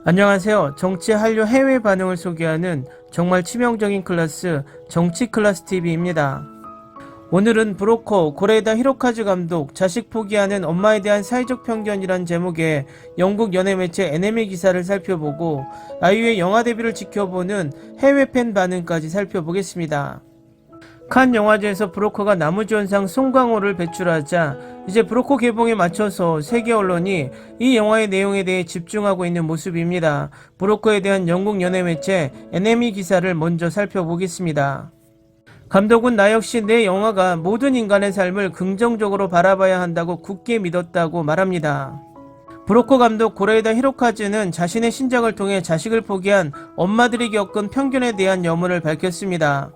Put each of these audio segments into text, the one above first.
안녕하세요. 정치 한류 해외 반응을 소개하는 정말 치명적인 클래스 정치 클래스 TV입니다. 오늘은 브로커 고레에다 히로카즈 감독 자식 포기하는 엄마에 대한 사회적 편견이란 제목의 영국 연예 매체 NME 기사를 살펴보고 아이유의 영화 데뷔를 지켜보는 해외 팬 반응까지 살펴보겠습니다. 칸 영화제에서 브로커가 나무주연상 송강호를 배출하자 이제 브로커 개봉에 맞춰서 세계 언론이 이 영화의 내용에 대해 집중하고 있는 모습입니다. 브로커에 대한 영국 연예 매체 NME 기사를 먼저 살펴보겠습니다. 감독은 나 역시 내 영화가 모든 인간의 삶을 긍정적으로 바라봐야 한다고 굳게 믿었다고 말합니다. 브로커 감독 고레에다 히로카즈는 자신의 신작을 통해 자식을 포기한 엄마들이 겪은 편견에 대한 염원을 밝혔습니다.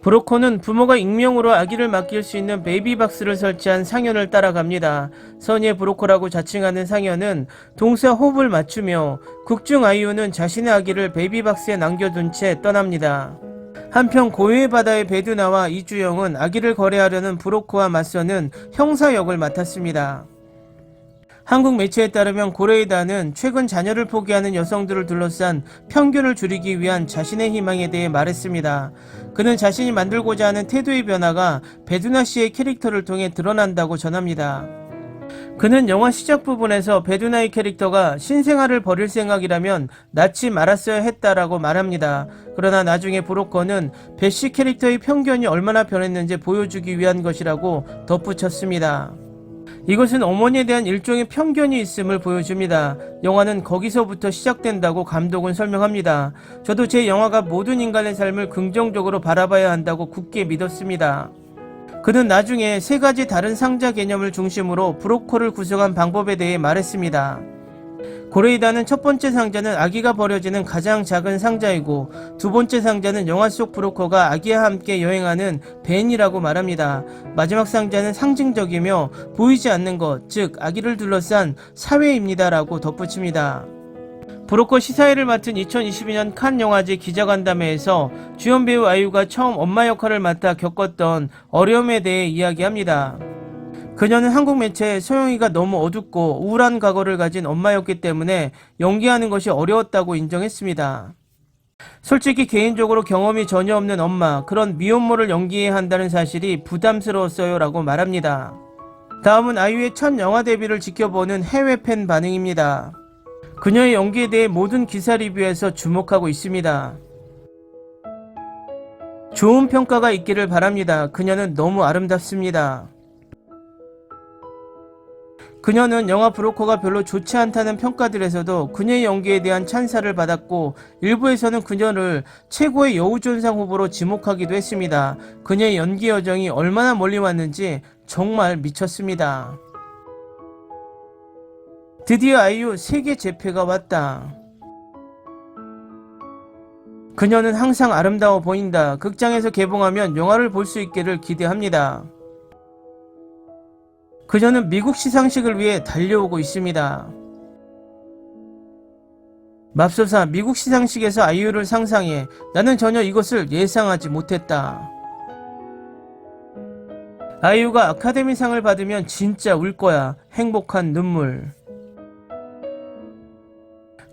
브로커는 부모가 익명으로 아기를 맡길 수 있는 베이비박스를 설치한 상현을 따라갑니다. 선의의 브로커라고 자칭하는 상현은 동사 호흡을 맞추며 극중 아이유는 자신의 아기를 베이비박스에 남겨둔 채 떠납니다. 한편 고유의 바다의 배두나와 이주영은 아기를 거래하려는 브로커와 맞서는 형사 역을 맡았습니다. 한국 매체에 따르면 고레에다는 최근 자녀를 포기하는 여성들을 둘러싼 편견을 줄이기 위한 자신의 희망에 대해 말했습니다. 그는 자신이 만들고자 하는 태도의 변화가 배두나 씨의 캐릭터를 통해 드러난다고 전합니다. 그는 영화 시작 부분에서 배두나의 캐릭터가 신생아를 버릴 생각이라면 낳지 말았어야 했다라고 말합니다. 그러나 나중에 브로커는 배씨 캐릭터의 편견이 얼마나 변했는지 보여주기 위한 것이라고 덧붙였습니다. 이것은 어머니에 대한 일종의 편견이 있음을 보여줍니다. 영화는 거기서부터 시작된다고 감독은 설명합니다. 저도 제 영화가 모든 인간의 삶을 긍정적으로 바라봐야 한다고 굳게 믿었습니다. 그는 나중에 세 가지 다른 상자 개념을 중심으로 브로커를 구성한 방법에 대해 말했습니다. 고레이다는 첫 번째 상자는 아기가 버려지는 가장 작은 상자이고 두 번째 상자는 영화 속 브로커가 아기와 함께 여행하는 벤이라고 말합니다. 마지막 상자는 상징적이며 보이지 않는 것, 즉 아기를 둘러싼 사회입니다라고 덧붙입니다. 브로커 시사회를 맡은 2022년 칸 영화제 기자간담회에서 주연 배우 아이유가 처음 엄마 역할을 맡아 겪었던 어려움에 대해 이야기합니다. 그녀는 한국 매체에 소영이가 너무 어둡고 우울한 과거를 가진 엄마였기 때문에 연기하는 것이 어려웠다고 인정했습니다. 솔직히 개인적으로 경험이 전혀 없는 엄마, 그런 미혼모를 연기해야 한다는 사실이 부담스러웠어요 라고 말합니다. 다음은 아이유의 첫 영화 데뷔를 지켜보는 해외 팬 반응입니다. 그녀의 연기에 대해 모든 기사 리뷰에서 주목하고 있습니다. 좋은 평가가 있기를 바랍니다. 그녀는 너무 아름답습니다. 그녀는 영화 브로커가 별로 좋지 않다는 평가들에서도 그녀의 연기에 대한 찬사를 받았고 일부에서는 그녀를 최고의 여우존상 후보로 지목하기도 했습니다. 그녀의 연기 여정이 얼마나 멀리 왔는지 정말 미쳤습니다. 드디어 아이유 세계 재패가 왔다. 그녀는 항상 아름다워 보인다. 극장에서 개봉하면 영화를 볼 수 있기를 기대합니다. 그녀는 미국 시상식을 위해 달려오고 있습니다. 맙소사, 미국 시상식에서 아이유를 상상해. 나는 전혀 이것을 예상하지 못했다. 아이유가 아카데미상을 받으면 진짜 울 거야. 행복한 눈물.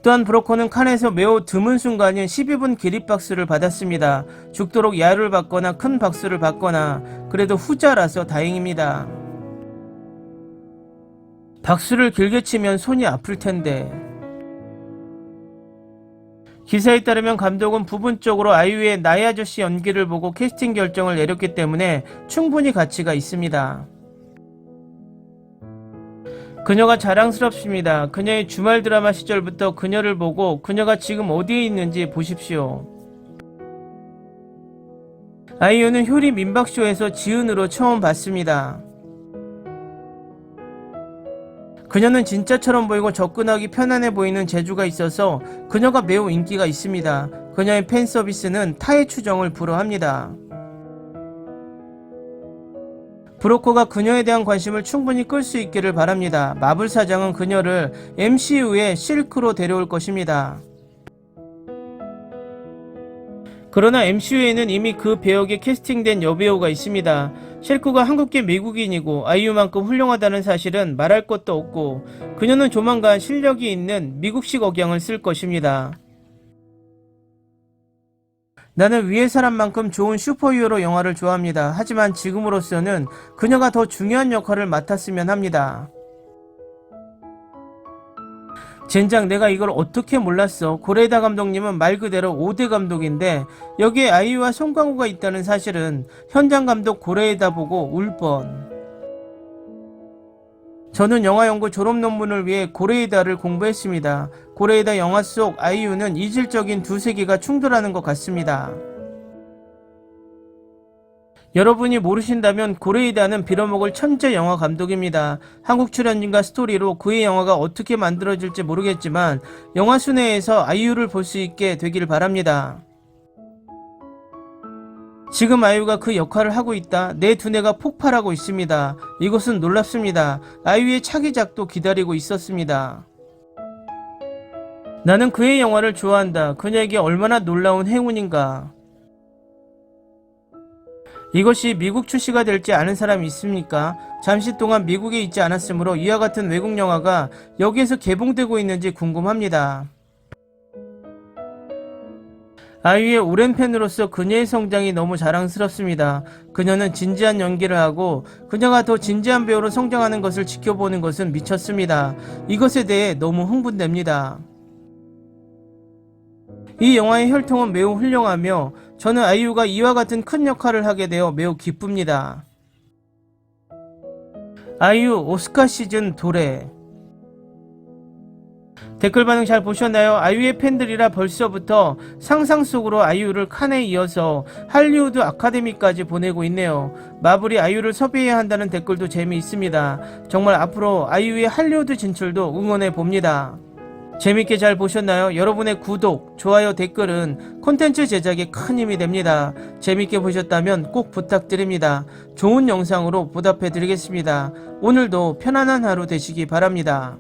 또한 브로커는 칸에서 매우 드문 순간인 12분 기립박수를 받았습니다. 죽도록 야유를 받거나 큰 박수를 받거나 그래도 후자라서 다행입니다. 박수를 길게 치면 손이 아플 텐데. 기사에 따르면 감독은 부분적으로 아이유의 나의 아저씨 연기를 보고 캐스팅 결정을 내렸기 때문에 충분히 가치가 있습니다. 그녀가 자랑스럽습니다. 그녀의 주말 드라마 시절부터 그녀를 보고 그녀가 지금 어디에 있는지 보십시오. 아이유는 효리 민박쇼에서 지은으로 처음 봤습니다. 그녀는 진짜처럼 보이고 접근하기 편안해 보이는 재주가 있어서 그녀가 매우 인기가 있습니다. 그녀의 팬 서비스는 타의 추정을 불허합니다. 브로커가 그녀에 대한 관심을 충분히 끌 수 있기를 바랍니다. 마블 사장은 그녀를 MCU의 실크로 데려올 것입니다. 그러나 MCU에는 이미 그 배역에 캐스팅된 여배우가 있습니다. 실크가 한국계 미국인이고 아이유만큼 훌륭하다는 사실은 말할 것도 없고 그녀는 조만간 실력이 있는 미국식 억양을 쓸 것입니다. 나는 위의 사람만큼 좋은 슈퍼히어로 영화를 좋아합니다. 하지만 지금으로서는 그녀가 더 중요한 역할을 맡았으면 합니다. 젠장, 내가 이걸 어떻게 몰랐어. 고레에다 감독님은 말 그대로 5대 감독인데 여기에 아이유와 송강호가 있다는 사실은 현장 감독 고레에다 보고 울 뻔. 저는 영화연구 졸업논문을 위해 고레에다를 공부했습니다. 고레에다 영화 속 아이유는 이질적인 두 세계가 충돌하는 것 같습니다. 여러분이 모르신다면 고레에다는 빌어먹을 천재 영화 감독입니다. 한국 출연진과 스토리로 그의 영화가 어떻게 만들어질지 모르겠지만 영화 순회에서 아이유를 볼 수 있게 되길 바랍니다. 지금 아이유가 그 역할을 하고 있다. 내 두뇌가 폭발하고 있습니다. 이것은 놀랍습니다. 아이유의 차기작도 기다리고 있었습니다. 나는 그의 영화를 좋아한다. 그녀에게 얼마나 놀라운 행운인가. 이것이 미국 출시가 될지 아는 사람이 있습니까? 잠시 동안 미국에 있지 않았으므로 이와 같은 외국 영화가 여기에서 개봉되고 있는지 궁금합니다. 아이유의 오랜 팬으로서 그녀의 성장이 너무 자랑스럽습니다. 그녀는 진지한 연기를 하고 그녀가 더 진지한 배우로 성장하는 것을 지켜보는 것은 미쳤습니다. 이것에 대해 너무 흥분됩니다. 이 영화의 혈통은 매우 훌륭하며 저는 아이유가 이와 같은 큰 역할을 하게 되어 매우 기쁩니다. 아이유 오스카 시즌 도래. 댓글 반응 잘 보셨나요? 아이유의 팬들이라 벌써부터 상상 속으로 아이유를 칸에 이어서 할리우드 아카데미까지 보내고 있네요. 마블이 아이유를 섭외해야 한다는 댓글도 재미있습니다. 정말 앞으로 아이유의 할리우드 진출도 응원해 봅니다. 재밌게 잘 보셨나요? 여러분의 구독, 좋아요, 댓글은 콘텐츠 제작에 큰 힘이 됩니다. 재밌게 보셨다면 꼭 부탁드립니다. 좋은 영상으로 보답해 드리겠습니다. 오늘도 편안한 하루 되시기 바랍니다.